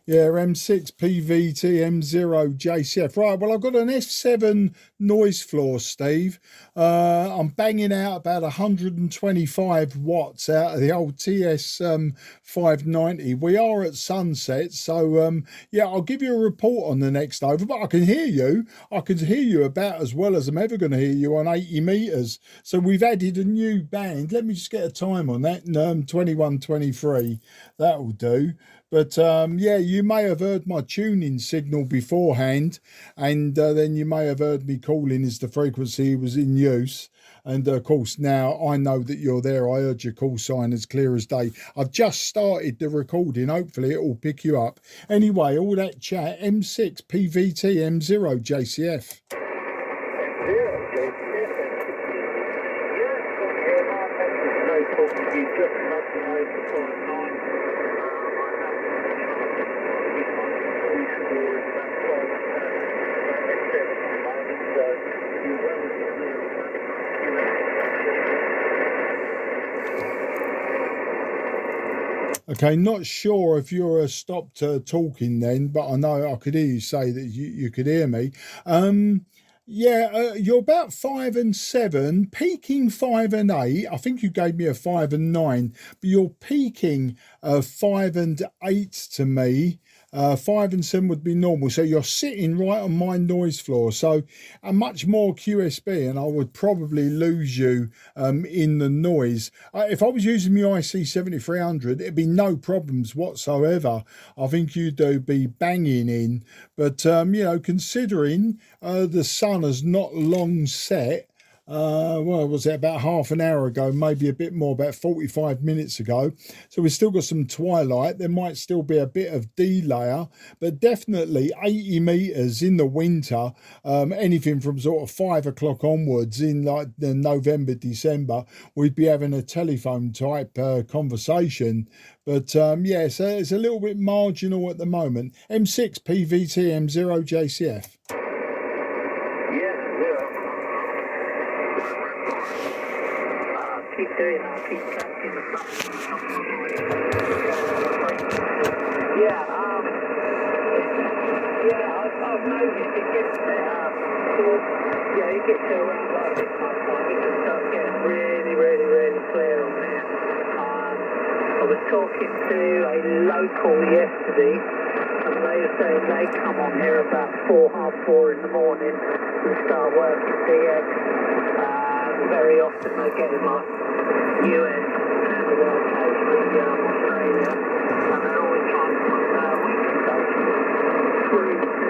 Yeah, M6PVT M0JCF. Right, well, I've got an F7 noise floor, Steve. I'm banging out about 125 watts out of the old TS 590. We are at sunset, so yeah, I'll give you a report on the next over, but I can hear you. I can hear you about as well as I'm ever going to hear you on 80 meters. So we've added a new band. Let me just get a time on that. 21:23. That'll do. But yeah, you may have heard my tuning signal beforehand, and then you may have heard me calling as the frequency was in use. And of course, now I know that you're there. I heard your call sign as clear as day. I've just started the recording. Hopefully, it will pick you up. Anyway, all that chat, M6 PVT M0 JCF. Okay, not sure if you're stopped talking then, but I know I could hear you say that you could hear me. Yeah, you're about 5 and 7, peaking 5 and 8. I think you gave me a 5 and 9, but you're peaking 5 and 8 to me. 5 and 7 would be normal. So you're sitting right on my noise floor. So a much more QSB, and I would probably lose you in the noise. If I was using my IC 7300, it'd be no problems whatsoever. I think you'd be banging in. But, you know, considering the sun has not long set, well, was it about half an hour ago, maybe a bit more, about 45 minutes ago. So we've still got some twilight. There might still be a bit of delayer, but definitely 80 meters in the winter, anything from sort of 5 o'clock onwards in like the November, December, we'd be having a telephone type conversation. But yeah, so it's a little bit marginal at the moment. M6 PVT M0 JCF. Keep doing that, keep tracking the stuff. Yeah, I've noticed it gets yeah, you get to around like this time point, it just starts getting really clear on there. I was talking to a local yesterday, and they were saying they come on here about 4:30 in the morning and start working DX. Very often they get in like US and occasionally Australia, and they're always trying to put weekly stations through to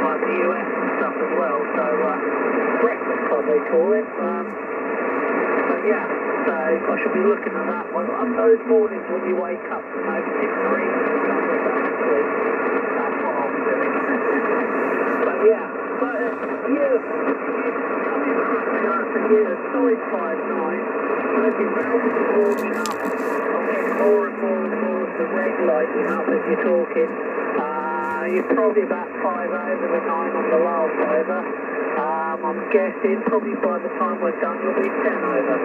like the US and stuff as well. So breakfast club they call it. But yeah, so I should be looking at that one. On those mornings when you wake up and noticing the reason and stuff like that, that's what I'll be doing. But yeah, but sorry, 5-9. As your valve is warming up, I'm getting more and more of the red lighting up as you're talking. You're probably about 5 over the 9 on the last over. I'm guessing probably by the time we're done you'll be 10 over.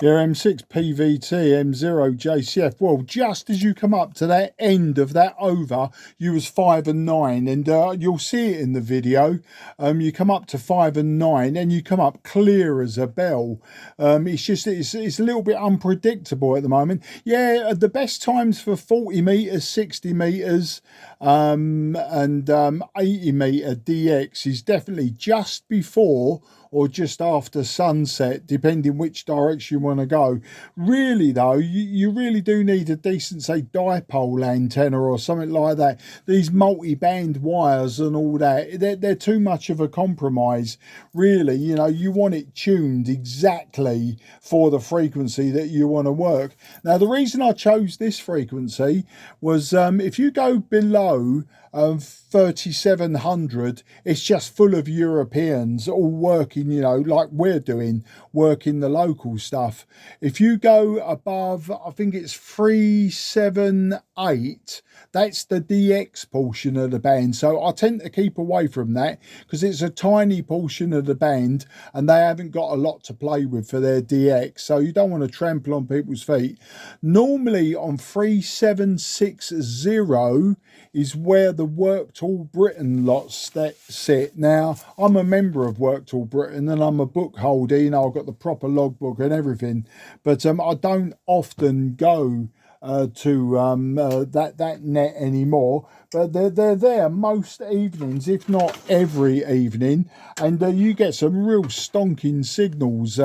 Yeah, M6 PVT M0 JCF. Well, just as you come up to that end of that over, you was 5 and 9, and you'll see it in the video. You come up to 5 and 9, and you come up clear as a bell. It's just it's a little bit unpredictable at the moment. Yeah, the best times for 40 meters, 60 meters, and 80 meter DX is definitely just before or just after sunset, depending which direction you want to go. Really though, you really do need a decent, say, dipole antenna or something like that. These multi-band wires and all that, they're too much of a compromise. Really, you know, you want it tuned exactly for the frequency that you want to work. Now, the reason I chose this frequency was if you go below 3700, it's just full of Europeans all working talking, you know, like we're doing, working the local stuff. If you go above, I think it's 378, that's the DX portion of the band. So I tend to keep away from that because it's a tiny portion of the band and they haven't got a lot to play with for their DX. So you don't want to trample on people's feet. Normally on 3760 is where the Worked All Britain lots sit. Now, I'm a member of Worked All Britain and I'm a book holder, you know, I've got the proper logbook and everything, but I don't often go to that net anymore, but they're there most evenings, if not every evening, and you get some real stonking signals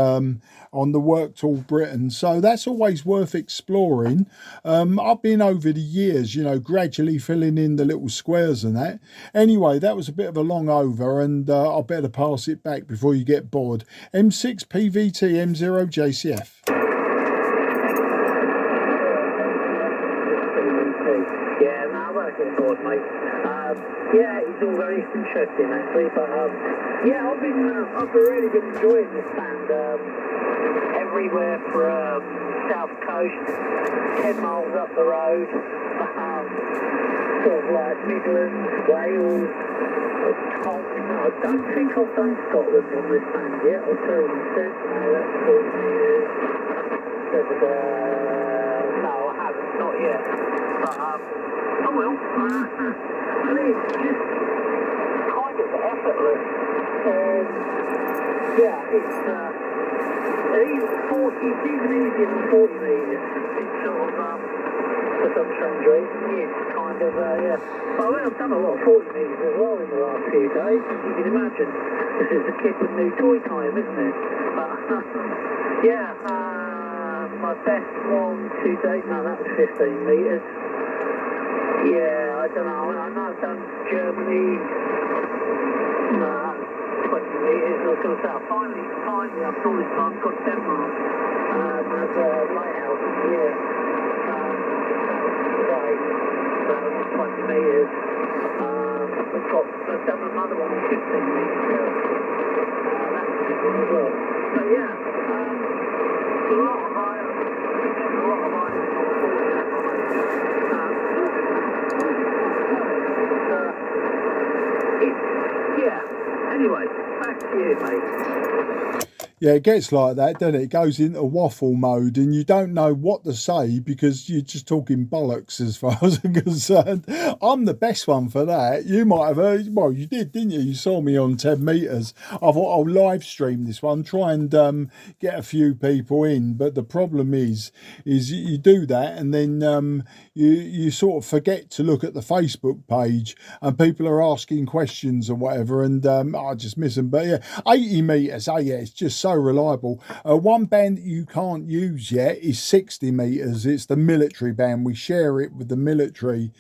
on the Worked All Britain, so that's always worth exploring. I've been over the years, you know, gradually filling in the little squares and that. Anyway, that was a bit of a long over, and I better pass it back before you get bored. M6PVT M0JCF. Yeah, no, I won't get bored, mate. Yeah, it's all very interesting, actually, but yeah, I've really been enjoying this band. Everywhere from South Coast, 10 miles up the road, sort of like Midlands, Wales, I don't think I've done Scotland on this band yet, I'll tell you instead. No, that's 40 metres. No, I haven't, not yet. But, I will. I mean, it's just kind of effortless. Yeah, it's even easier than 40 metres. It's sort of, for some strange reason, it's kind of, yeah. But I mean, I've done a lot of 40 metres as well in the last few days, as you can imagine. This is a kid with new toy time, isn't it? But, yeah, my best one to date, no, that was 15 metres. Yeah, I don't know. I know I've done Germany. No, that was 20 metres. I was going to say, finally, I've done this time, got Denmark. As a lighthouse in the year. Today. So that was 20 metres. I've done another one with 15 metres. That's a good one as well. So yeah, a lot of items. Yeah, anyway, back to you, mate. Yeah, it gets like that, doesn't it? It goes into waffle mode and you don't know what to say because you're just talking bollocks as far as I'm concerned. I'm the best one for that. You might have heard, well, you did, didn't you? You saw me on 10 metres. I thought I'll live stream this one, try and get a few people in. But the problem is you do that and then you sort of forget to look at the Facebook page and people are asking questions or whatever and I just miss them. But yeah, 80 metres, oh yeah, it's just so reliable. One band that you can't use yet is 60 metres. It's the military band. We share it with the military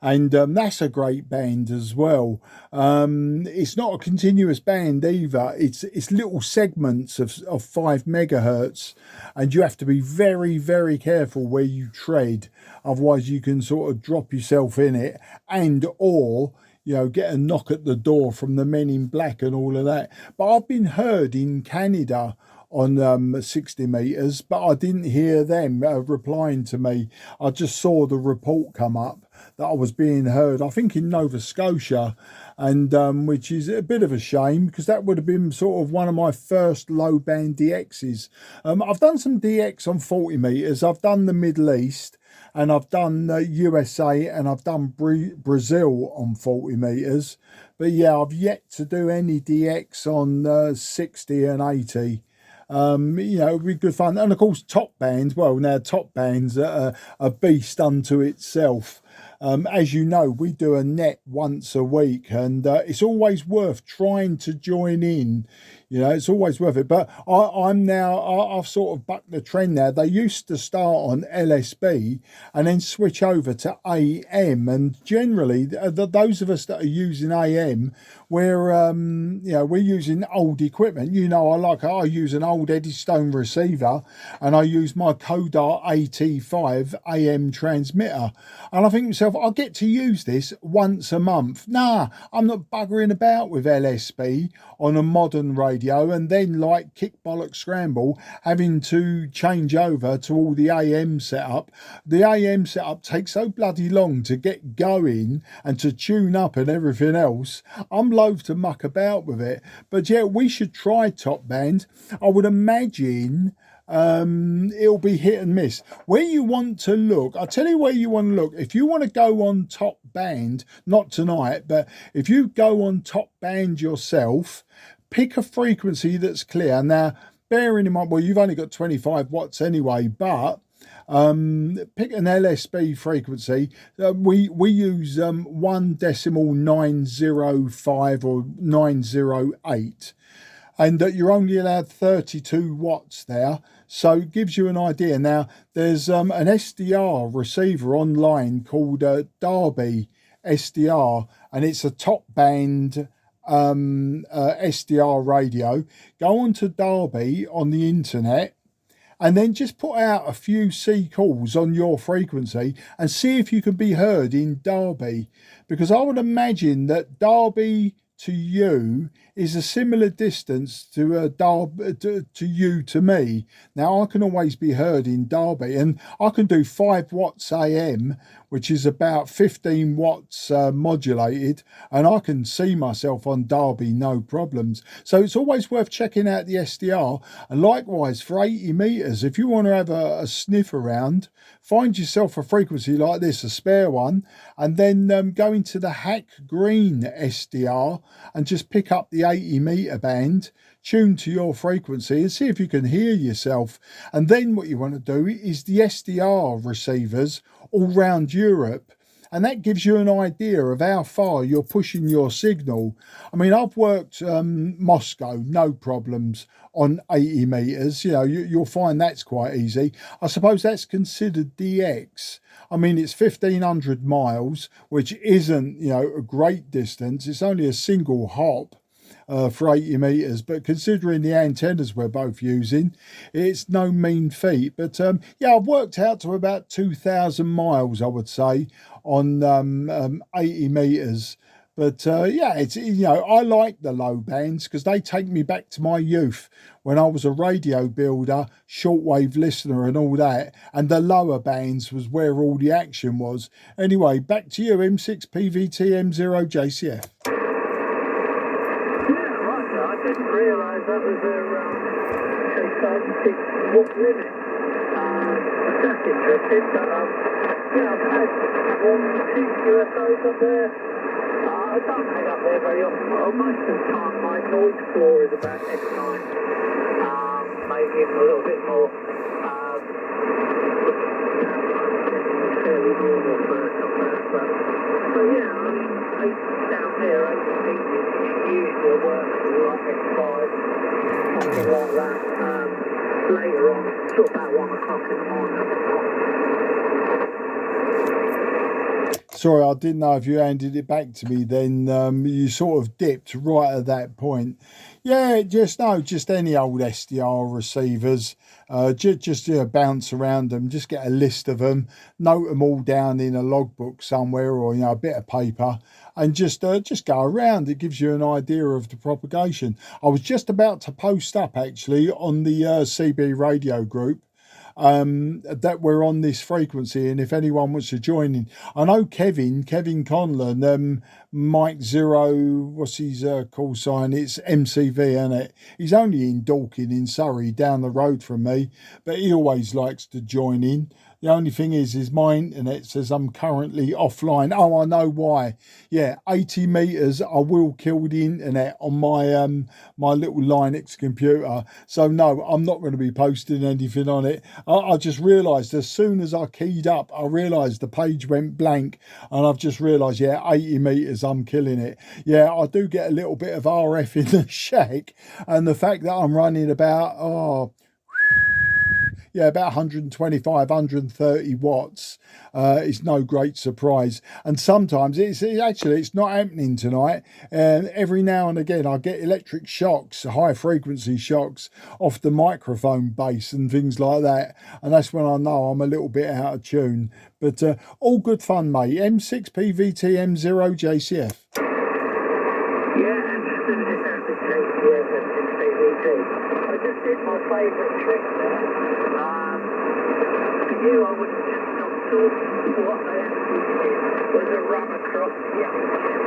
and that's a great band as well. It's not a continuous band either. It's little segments of 5 megahertz and you have to be very, very careful where you tread. Otherwise you can sort of drop yourself in it and or you know, get a knock at the door from the men in black and all of that. But I've been heard in Canada on 60 metres, but I didn't hear them replying to me. I just saw the report come up that I was being heard, I think in Nova Scotia, and which is a bit of a shame because that would have been sort of one of my first low band DXs. I've done some DX on 40 metres. I've done the Middle East and I've done USA and I've done Brazil on 40 metres. But yeah, I've yet to do any DX on 60 and 80. You know, it'd be good fun. And of course, top bands. Well, now top bands are a beast unto itself. As you know, we do a net once a week and it's always worth trying to join in. You know, it's always worth it. But I've sort of bucked the trend now. They used to start on LSB and then switch over to AM. And generally, those of us that are using AM, we're using old equipment. You know, I use an old Eddystone receiver and I use my Kodar AT5 AM transmitter. And I think to myself, I get to use this once a month. Nah, I'm not buggering about with LSB on a modern radio. radio, and then like kick bollock scramble, having to change over to all the AM setup. The AM setup takes so bloody long to get going and to tune up and everything else. I'm loath to muck about with it, but yeah, we should try top band. I would imagine it'll be hit and miss. Where you want to look, I'll tell you where you want to look. If you want to go on top band, not tonight, but if you go on top band yourself, pick a frequency that's clear. Now, bearing in mind, well, you've only got 25 watts anyway, but pick an LSB frequency. We use 1.905 or 908. And that you're only allowed 32 watts there. So it gives you an idea. Now, there's an SDR receiver online called Derby SDR, and it's a top band SDR radio. Go on to Derby on the internet, and then just put out a few C calls on your frequency and see if you can be heard in Derby. Because I would imagine that Derby to you is a similar distance to you to me. Now I can always be heard in Derby, and I can do 5 watts AM, which is about 15 watts modulated, and I can see myself on Derby no problems. So it's always worth checking out the SDR. And likewise for 80 meters, if you want to have a sniff around, find yourself a frequency like this, a spare one, and then go into the Hack Green SDR and just pick up the 80 meter band, tune to your frequency and see if you can hear yourself. And then what you want to do is the SDR receivers all round Europe, and that gives you an idea of how far you're pushing your signal. I mean, I've worked Moscow, no problems, on 80 meters. You know, you'll find that's quite easy. I suppose that's considered DX. I mean, it's 1,500 miles, which isn't, you know, a great distance. It's only a single hop for 80 meters, but considering the antennas we're both using, it's no mean feat. But yeah, I've worked out to about 2,000 miles, I would say, on 80 meters. But yeah, it's, you know, I like the low bands because they take me back to my youth when I was a radio builder, shortwave listener and all that, and the lower bands was where all the action was. Anyway, back to you, M6PVT M0JCF. I didn't realise that was a 36 watt limit. That's interesting, but yeah, I've had 1, 2 UFOs up there. I don't head up there very often. Well, most of the time my noise floor is about this time. Maybe even a little bit more. Fairly normal for up there, but yeah, I mean, down there, 8 feet is usually works like X5, something like that. Later on, sort of about 1 o'clock in the morning. Sorry, I didn't know if you handed it back to me then. You sort of dipped right at that point. Yeah, just any old SDR receivers. Just bounce around them, just get a list of them, note them all down in a logbook somewhere, or a bit of paper, and just go around. It gives you an idea of the propagation. I was just about to post up actually on the CB radio group that we're on this frequency, and if anyone wants to join in. I know Kevin Conlon, Mike Zero, what's his call sign? It's MCV, isn't it? He's only in Dorking in Surrey, down the road from me, but he always likes to join in. The only thing is my internet says I'm currently offline. Oh, I know why. Yeah, 80 meters, I will kill the internet on my my little Linux computer. So no, I'm not going to be posting anything on it. I just realised as soon as I keyed up, I realised the page went blank, and I've just realised, yeah, 80 meters, I'm killing it. Yeah, I do get a little bit of RF in the shack, and the fact that I'm running about, about 125, 130 watts is no great surprise. And sometimes it's not happening tonight. And every now and again I get electric shocks, high frequency shocks off the microphone base and things like that. And that's when I know I'm a little bit out of tune. But all good fun, mate. M6PVT M0JCF. Yeah, and as soon as it's out of the case, yeah, favourite trick there. For you, I would have just stopped talking. What I actually did was a run across the ocean.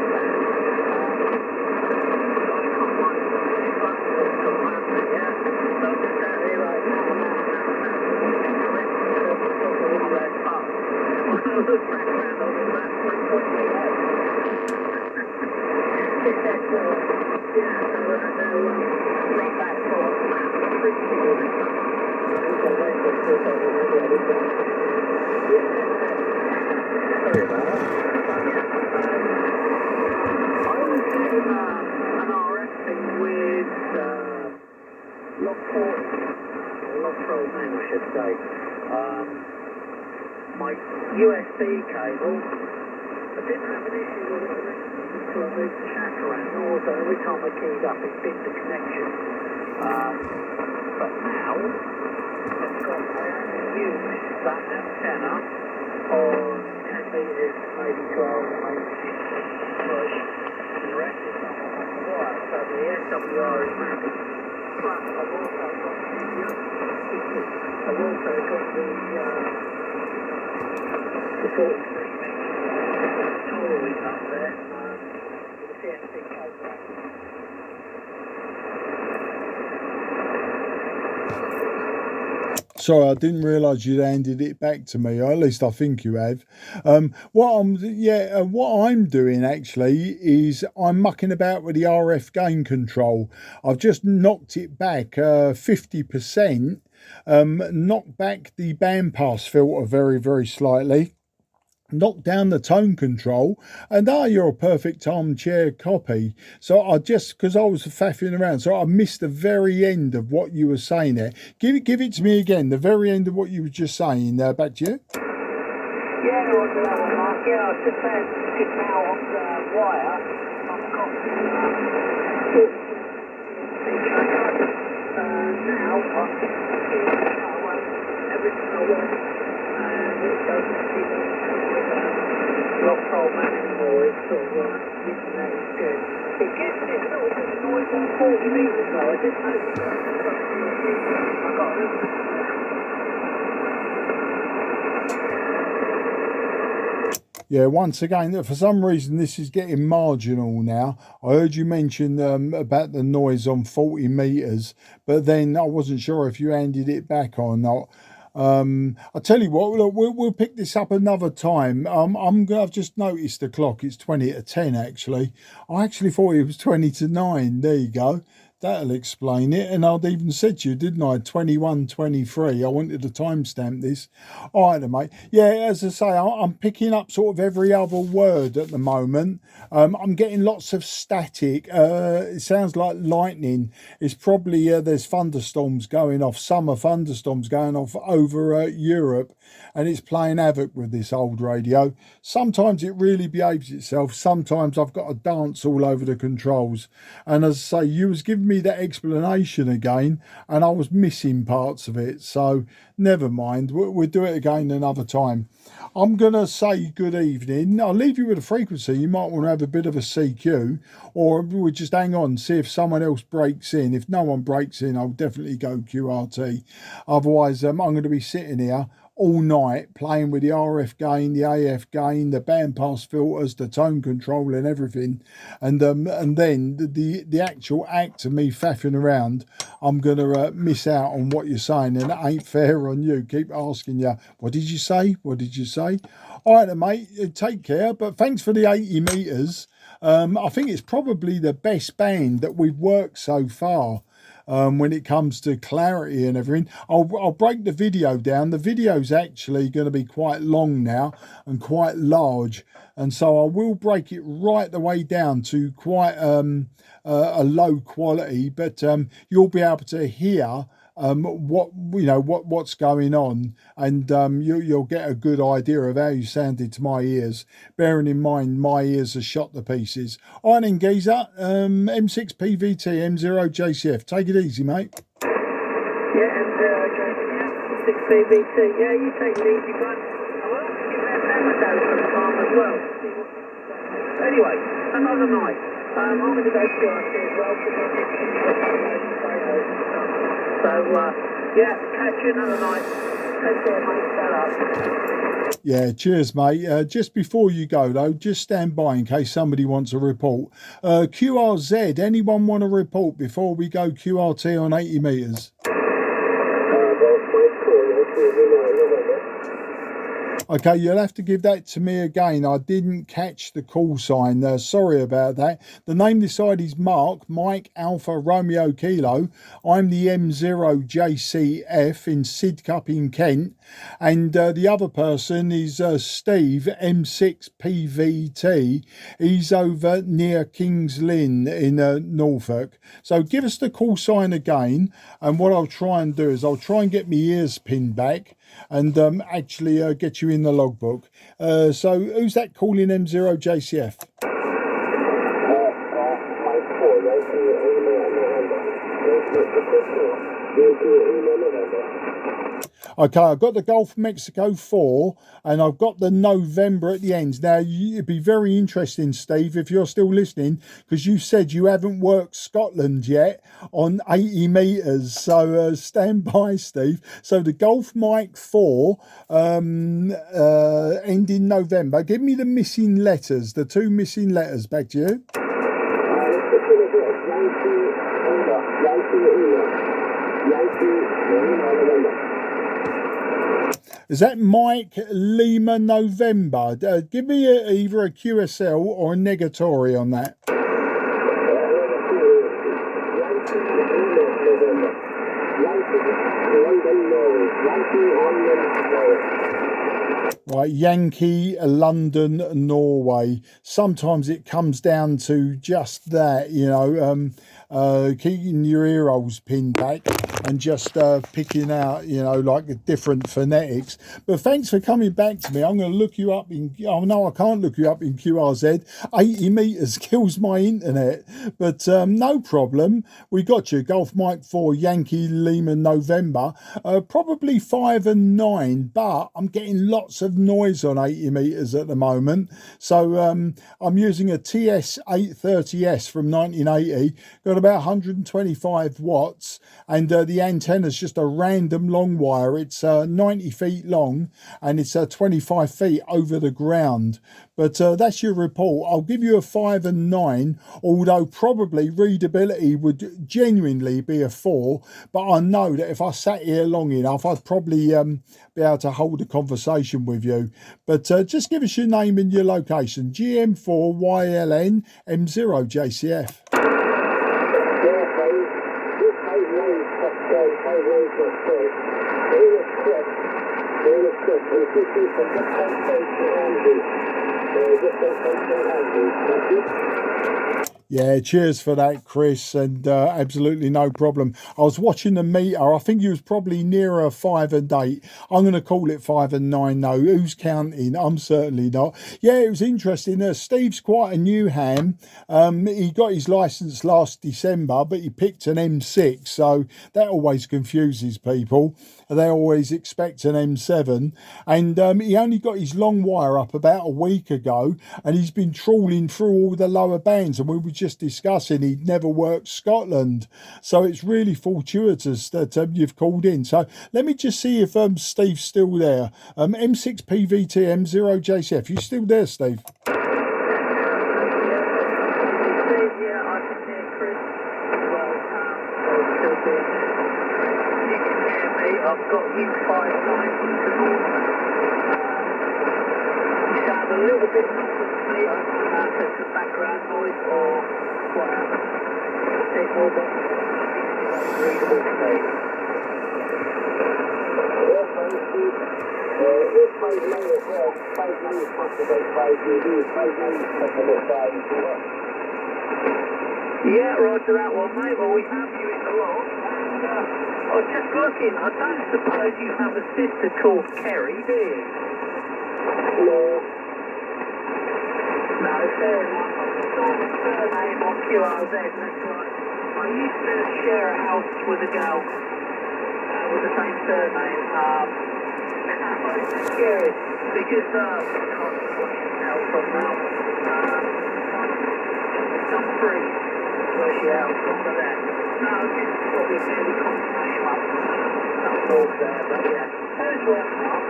My USB cable, I didn't have an issue with it until I moved the shack around, nor so every time I keyed up it bit the connection. But now, I've got, I only use that antenna on 10 metres, maybe 12, maybe 6, and the rest is on the wire. So the SWR is mounted. Plus, I've also got the 43 toys up there with the CNC cable. Sorry, I didn't realise you'd handed it back to me. Or at least I think you have. What I'm doing actually is I'm mucking about with the RF gain control. I've just knocked it back 50%. Knocked back the bandpass filter very, very slightly. Knock down the tone control, and you're a perfect armchair copy. So I just, because I was faffing around, so I missed the very end of what you were saying there. Give it to me again, the very end of what you were just saying. Back to you. Yeah, no, I don't know, Mark. Yeah, I was just saying, just now on the wire, I've got now I'm everything I want, and it doesn't seem lock roll man anymore. It's sort of using that is good. It gives me a little bit of noise on 40 metres though. I didn't notice that. I got a little bit. Yeah, once again, for some reason this is getting marginal now. I heard you mention about the noise on 40 metres, but then I wasn't sure if you handed it back or not. I'll tell you what, look, we'll pick this up another time. I've just noticed the clock, it's 20 to 10 actually. I actually thought it was 20 to 9. There you go. That'll explain it. And I'd even said to you, didn't I? 21:23. I wanted to timestamp this. All right, then, mate. Yeah, as I say, I'm picking up sort of every other word at the moment. I'm getting lots of static. It sounds like lightning. It's probably there's thunderstorms going off, summer thunderstorms going off over Europe, and it's playing havoc with this old radio. Sometimes it really behaves itself. Sometimes I've got to dance all over the controls. And as I say, you was giving me that explanation again, and I was missing parts of it. So never mind. We'll do it again another time. I'm going to say good evening. I'll leave you with a frequency. You might want to have a bit of a CQ, or we'll just hang on, see if someone else breaks in. If no one breaks in, I'll definitely go QRT. Otherwise, I'm going to be sitting here all night playing with the RF gain, the AF gain, the bandpass filters, the tone control and everything, and then the actual act of me faffing around, I'm gonna miss out on what you're saying, and it ain't fair on you. Keep asking you, what did you say? What did you say? All right, then, mate, take care, but thanks for the 80 meters. I think it's probably the best band that we've worked so far. When it comes to clarity and everything. I'll break the video down. The video's actually going to be quite long now and quite large, and so I will break it right the way down to quite a low quality, but you'll be able to hear what's going on, and you'll get a good idea of how you sounded to my ears, bearing in mind my ears are shot to pieces. All right then, geezer, M6PVT, M0JCF, take it easy, mate. Yeah, M0JCF, 6PVT, yeah, you take it easy, bud. I will have to give that hammer down sometime as well. Anyway, another night. I'm going to go QRT as well, because I think Yeah, catch you another night. Take care, mate. Ta-ra. Yeah, cheers, mate. Just before you go, though, just stand by in case somebody wants a report. QRZ, anyone want a report before we go QRT on 80 metres? Okay, you'll have to give that to me again. I didn't catch the call sign. Sorry about that. The name this side is Mark, Mike Alpha Romeo Kilo. I'm the M0JCF in Sidcup in Kent. And the other person is Steve M6PVT. He's over near Kings Lynn in Norfolk. So give us the call sign again. And what I'll try and do is I'll try and get my ears pinned back and actually get you in the logbook. So who's that calling M0JCF? Okay, I've got the Gulf of Mexico 4 and I've got the November at the end. Now, it'd be very interesting, Steve, if you're still listening, because you said you haven't worked Scotland yet on 80 metres. So stand by, Steve. So the Gulf Mike 4 ending November. Give me the missing letters, the two missing letters. Back to you. Is that Mike Lima November? Give me either a QSL or a negatory on that. Right, Yankee, London, Norway. Sometimes it comes down to just that, you know, keeping your ear holes pinned back and just picking out, you know, like the different phonetics. But thanks for coming back to me. I'm going to look you up in, oh no, I can't look you up in QRZ. 80 metres kills my internet. But no problem. We got you. Golf Mike 4, Yankee, Lima, November. Probably 5 and 9, but I'm getting lots of noise on 80 metres at the moment. So I'm using a TS830S from 1980. Got about 125 watts. And the antenna's just a random long wire. It's 90 feet long and it's 25 feet over the ground. But that's your report. I'll give you a 5 and 9, although probably readability would genuinely be a 4. But I know that if I sat here long enough, I'd probably be able to hold a conversation with you. But just give us your name and your location. GM4YLN M0JCF. Yeah, cheers for that, Chris, and absolutely no problem. I was watching the meter. I think he was probably nearer 5 and 8. I'm going to call it 5 and 9 though. Who's counting? I'm certainly not. Yeah, it was interesting. Steve's quite a new ham. He got his licence last December, but he picked an M6, so that always confuses people. They always expect an M7, and he only got his long wire up about a week ago, and he's been trawling through all the lower bands, and we were just discussing he'd never worked Scotland, so it's really fortuitous that you've called in. So let me just see if Steve's still there. M6PVT M0JCF, you still there, Steve? Yeah, I can hear Chris. Well, still being there. You can hear me. I've got you 590 to north. You sound a little bit muffled to me. I don't know if it's a background noise or what happened. Signal, but it's readable to me. Yeah, roger that one, mate. Well, we have you in the log. And I was just looking. I don't suppose you have a sister called Kerry, do you? No. No, fair enough. I saw the surname on QRZ. That's right. I used to share a house with a girl with the same surname. And I thought it was scary because I can't tell from now. I'm free. verse you out and stuff like that. No, just probably fairly confirmation up. No thoughts there, but yeah. As well, Mark.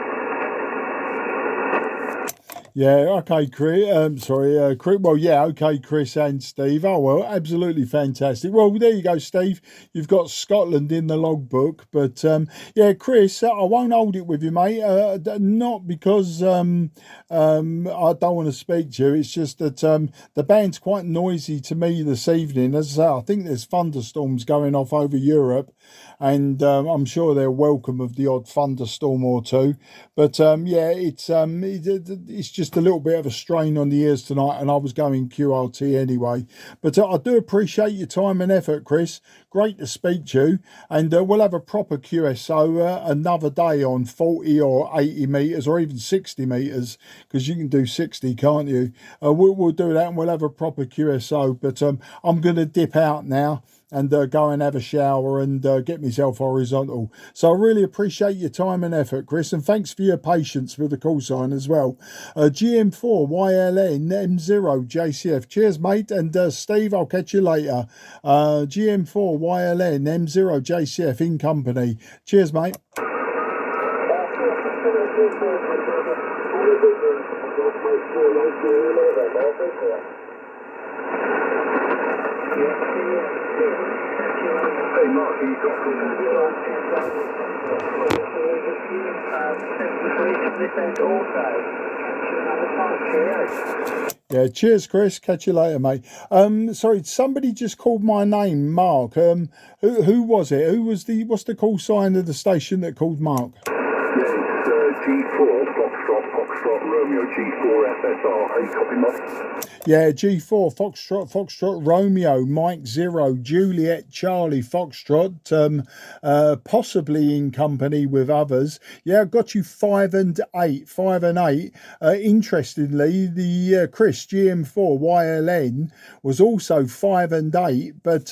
Yeah, okay, Chris. Chris. Well, yeah, okay, Chris and Steve. Oh, well, absolutely fantastic. Well, there you go, Steve. You've got Scotland in the logbook. But, yeah, Chris, I won't hold it with you, mate. Not because I don't want to speak to you. It's just that the band's quite noisy to me this evening. As I say, I think there's thunderstorms going off over Europe. And I'm sure they're welcome of the odd thunderstorm or two. But, yeah, it's just a little bit of a strain on the ears tonight, and I was going QRT anyway. But I do appreciate your time and effort, Chris. Great to speak to you, and we'll have a proper QSO another day on 40 or 80 metres or even 60 metres, because you can do 60, can't you? We'll do that, and we'll have a proper QSO. But I'm going to dip out now and go and have a shower and get myself horizontal. So I really appreciate your time and effort, Chris, and thanks for your patience with the call sign as well. GM4 YLN M0 JCF. Cheers, mate, and Steve, I'll catch you later. GM4 YLN M0 JCF in company. Cheers, mate. Hey Mark, you got Yeah, cheers, Chris. Catch you later, mate. Sorry, somebody just called my name, Mark. Who was it? What's the call sign of the station that called Mark? G4 Foxtrot Romeo G4 FSR. Are you copy, Mark? Yeah, G4 Foxtrot Romeo Mike 0 Juliet Charlie Foxtrot, possibly in company with others. Yeah, I got you 5 and 8. Interestingly, the Chris GM4 YLN was also 5 and 8, but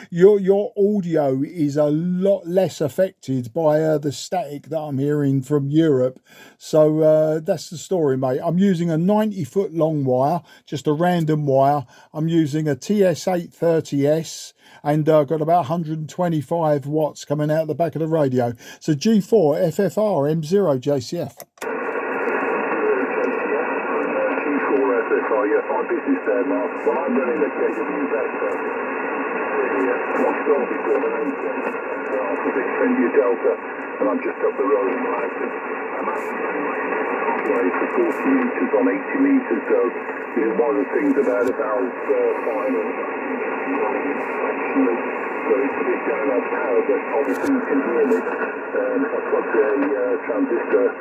your audio is a lot less affected by the static that I'm hearing from Europe. So that's the story, mate. I'm using a 90-foot long wire, just a random wire. I'm using a TS830S, and got about 125 watts coming out the back of the radio. So G4 FFR M0 JCF. G4 FSR, yeah, my business there, Mark. Well, I'm running a KW Vector. Foxtrot before the name after Big India Delta, and I'm just up the road in Mountain. I'm actually halfway for 40 metres on 80 metres, so one of the things about a valve final actually goes a bit down on power, but obviously you can hear me. If I put a transistor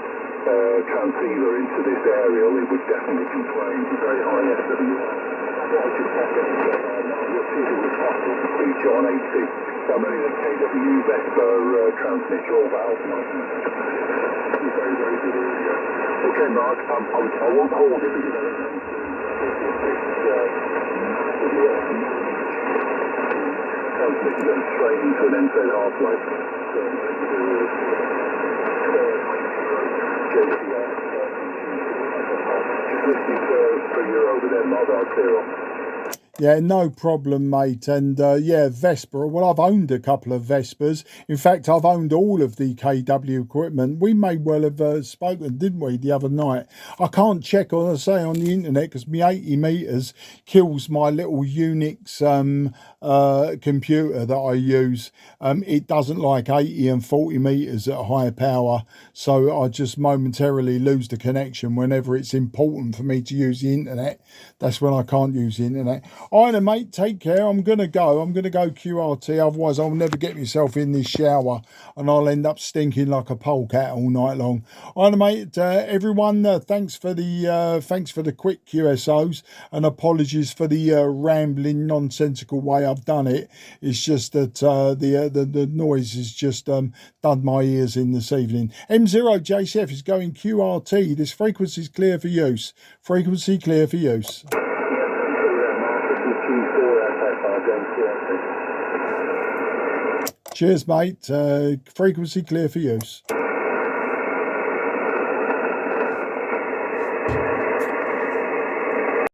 transceiver into this aerial, it would definitely be playing very high SWR. I just have to you'll see it was possible to feature on 80. I'm running a KW Vesper transmitter or valve. Very, very good audio. Okay, Mark, I won't hold it because I don't know transmitter and straight into an NZ half-life. JCR. Just listening for you over there, Mark. I'll clear off. Yeah, no problem, mate. And yeah, Vespa. Well, I've owned a couple of Vespers. In fact, I've owned all of the KW equipment. We may well have spoken, didn't we, the other night? I can't check, on the internet, because my 80 metres kills my little Unix computer that I use. It doesn't like 80 and 40 metres at high power, so I just momentarily lose the connection whenever it's important for me to use the internet. That's when I can't use the internet. All right, mate, take care. I'm going to go QRT, otherwise I'll never get myself in this shower and I'll end up stinking like a polecat all night long. All right, mate, everyone, thanks for the quick QSOs, and apologies for the rambling, nonsensical way I've done it. It's just that the noise has just done my ears in this evening. M0 JCF is going QRT. This frequency is clear for use. Frequency clear for use. Cheers, mate. Frequency clear for use.